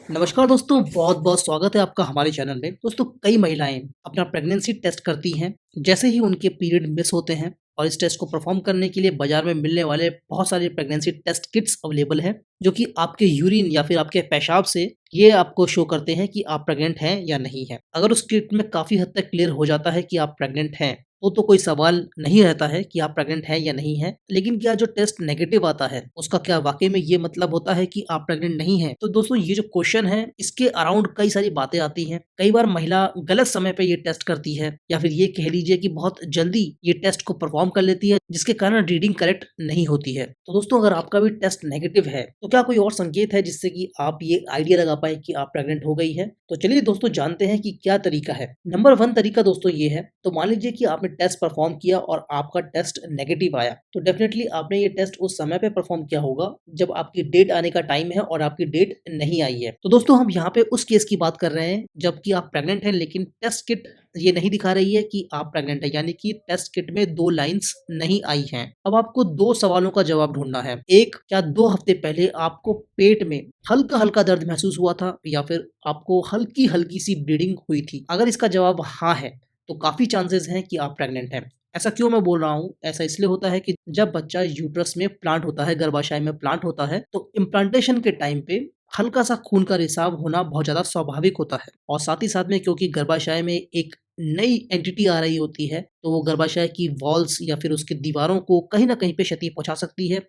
नमस्कार दोस्तों, बहुत-बहुत स्वागत है आपका हमारे चैनल में। दोस्तों, कई महिलाएँ अपना प्रेगनेंसी टेस्ट करती हैं, जैसे ही उनके पीरियड मिस होते हैं और इस टेस्ट को परफ़ॉर्म करने के लिए बाज़ार में मिलने वाले बहुत सारे प्रेगनेंसी टेस्ट किट्स अवेलेबल हैं, जो कि आपके यूरिन या फिर आपके पेशाब से ये आपको शो करते हैं कि आप प्रेग्नेंट हैं या नहीं हैं। अगर उस किट में काफ़ी हद तक क्लियर हो जाता है कि आप प्रेग्नेंट हैं, तो कोई सवाल नहीं रहता है कि आप प्रेग्नेंट हैं या नहीं हैं। लेकिन क्या जो टेस्ट नेगेटिव आता है, उसका क्या वाक़ई में ये मतलब होता है कि आप प्रेग्नेंट नहीं हैं? तो दोस्तों, ये जो क्वेश्चन है, इसके अराउंड कई सारी बातें आती हैं। कई बार महिला गलत समय पे ये टेस्ट करती है या फिर ये कह लीजिए कि बहुत जल्दी ये टेस्ट को परफ़ॉर्म कर लेती है, जिसके कारण रीडिंग करेक्ट नहीं होती है। तो दोस्तों, अगर आपका भी टेस्ट नेगेटिव है, तो क्या कोई और संकेत है जिससे कि आप ये आइडिया लगा पाएँ कि आप प्रेग्नेंट हो गई हैं? तो चलिए दोस्तों, जानते हैं कि क्या तरीका है। नंबर 1 तरीका दोस्तों ये है, तो मान लीजिए कि आपने टेस्ट परफ़ॉर्म किया और आपका टेस्ट नेगेटिव आया, तो डेफ़िनेटली आपने ये टेस्ट उस समय पे परफ़ॉर्म किया होगा जब आपकी डेट आने का टाइम है और आपकी डेट नहीं आई है। तो दोस्तों, हम यहाँ पे उस केस की बात कर रहे हैं जबकि आप प्रेग्नेंट हैं, लेकिन टेस्ट किट ये नहीं दिखा रही है कि आप प्रेग्नेंट हैं, यानी कि टेस्ट किट में 2 लाइन्स नहीं आई हैं। अब आपको 2 सवालों का जवाब ढूँढना है। 1, क्या 2 हफ्ते पहले आपको पेट में हल्का-हल्का दर्द महसूस हुआ था या फिर आपको हल्की-हल्की सी ब्लीडिंग हुई थी? अगर इसका जवाब हाँ है, तो काफ़ी चांसेस हैं कि आप प्रेग्नेंट हैं। ऐसा क्यों मैं बोल रहा हूँ? ऐसा इसलिए होता है कि जब बच्चा यूट्रस में प्लांट होता है, गर्भाशय में प्लांट होता है, तो इम्प्लांटेशन के टाइम पे हल्का-सा खून का रिसाव होना बहुत ज़्यादा स्वाभाविक होता है और साथ ही साथ में क्योंकि गर्भाशय में एक नई एंटिटी आ रही होती है, तो वो गर्भाशय की वॉल्स या फिर उसकी दीवारों को कहीं न कहीं पे क्षति पहुँचा सकती है,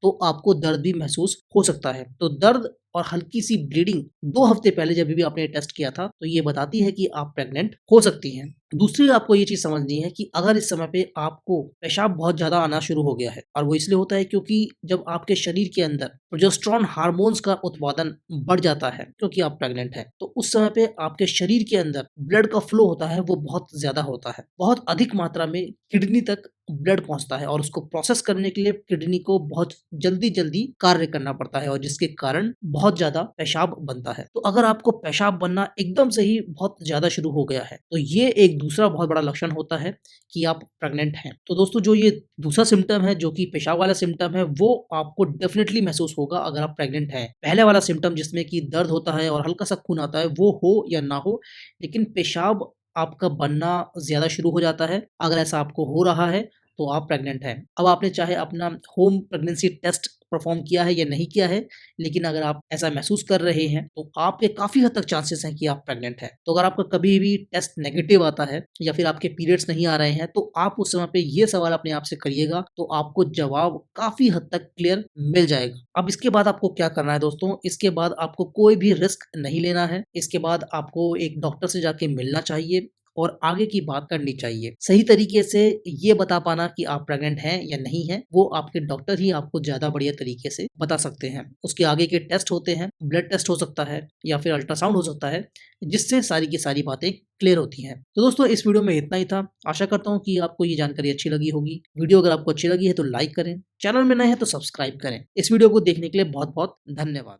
तो आपको दर्द भी महसूस हो सकता है। तो दर्द और हल्की-सी ब्लीडिंग 2 हफ्ते पहले जब भी आपने टेस्ट किया था, तो ये बताती है कि आप प्रेग्नेंट हो सकती हैं। दूसरी आपको ये चीज़ समझनी है कि अगर इस समय पे आपको पेशाब बहुत ज़्यादा आना शुरू हो गया है और वो इसलिए होता है क्योंकि जब आपके शरीर के अंदर प्रोजेस्टेरोन हार्मोन्स का उत्पादन बढ़ जाता है क्योंकि आप प्रेग्नेंट हैं, तो उस समय पे आपके शरीर के अंदर ब्लड का फ्लो होता है वो बहुत ज़्यादा होता है। बहुत अधिक मात्रा में किडनी तक ब्लड पहुँचता है और उसको प्रोसेस करने के लिए किडनी को बहुत जल्दी-जल्दी कार्य करना पड़ता है और जिसके कारण बहुत ज़्यादा पेशाब बनता है। तो अगर आपको पेशाब बनना एकदम से ही बहुत ज़्यादा शुरू हो गया है, तो ये एक दूसरा बहुत बड़ा लक्षण होता है कि आप प्रेग्नेंट हैं। तो दोस्तों, जो ये दूसरा सिम्पटम है, जो कि पेशाब वाला सिम्पटम है, वो आपको डेफ़िनिटली महसूस होगा अगर आप प्रेग्नेंट हैं। पहले वाला सिम्पटम जिसमें कि दर्द होता है और हल्का-सा खून आता है, वो हो या ना हो, लेकिन पेशाब आपका बनना ज़्यादा शुरू हो जाता है। अगर ऐसा आपको हो रहा है, तो आप प्रेग्नेंट हैं। अब आपने चाहे अपना होम प्रेगनेंसी टेस्ट परफ़ॉर्म किया है या नहीं किया है, लेकिन अगर आप ऐसा महसूस कर रहे हैं, तो आपके काफ़ी हद तक चांसेस हैं कि आप प्रेग्नेंट हैं। तो अगर आपका कभी भी टेस्ट नेगेटिव आता है या फिर आपके पीरियड्स नहीं आ रहे हैं, तो आप उस समय पे ये सवाल अपने आप से करिएगा, तो आपको जवाब काफ़ी हद तक क्लियर मिल जाएगा। अब इसके बाद आपको क्या करना है दोस्तों, इसके बाद आपको कोई भी रिस्क नहीं लेना है। इसके बाद आपको एक डॉक्टर से जाके मिलना चाहिए और आगे की बात करनी चाहिए। सही तरीके से ये बता पाना कि आप प्रेग्नेंट हैं या नहीं हैं, वो आपके डॉक्टर ही आपको ज़्यादा बढ़िया तरीके से बता सकते हैं। उसके आगे के टेस्ट होते हैं, ब्लड टेस्ट हो सकता है या फिर अल्ट्रासाउंड हो सकता है, जिससे सारी की सारी बातें क्लियर होती हैं। तो दोस्तों, इस वीडियो में इतना ही था। आशा करता हूँ कि आपको ये जानकारी अच्छी लगी होगी। वीडियो अगर आपको अच्छी लगी है तो लाइक करें, चैनल में नए हैं तो सब्सक्राइब करें। इस वीडियो को देखने के लिए बहुत-बहुत धन्यवाद।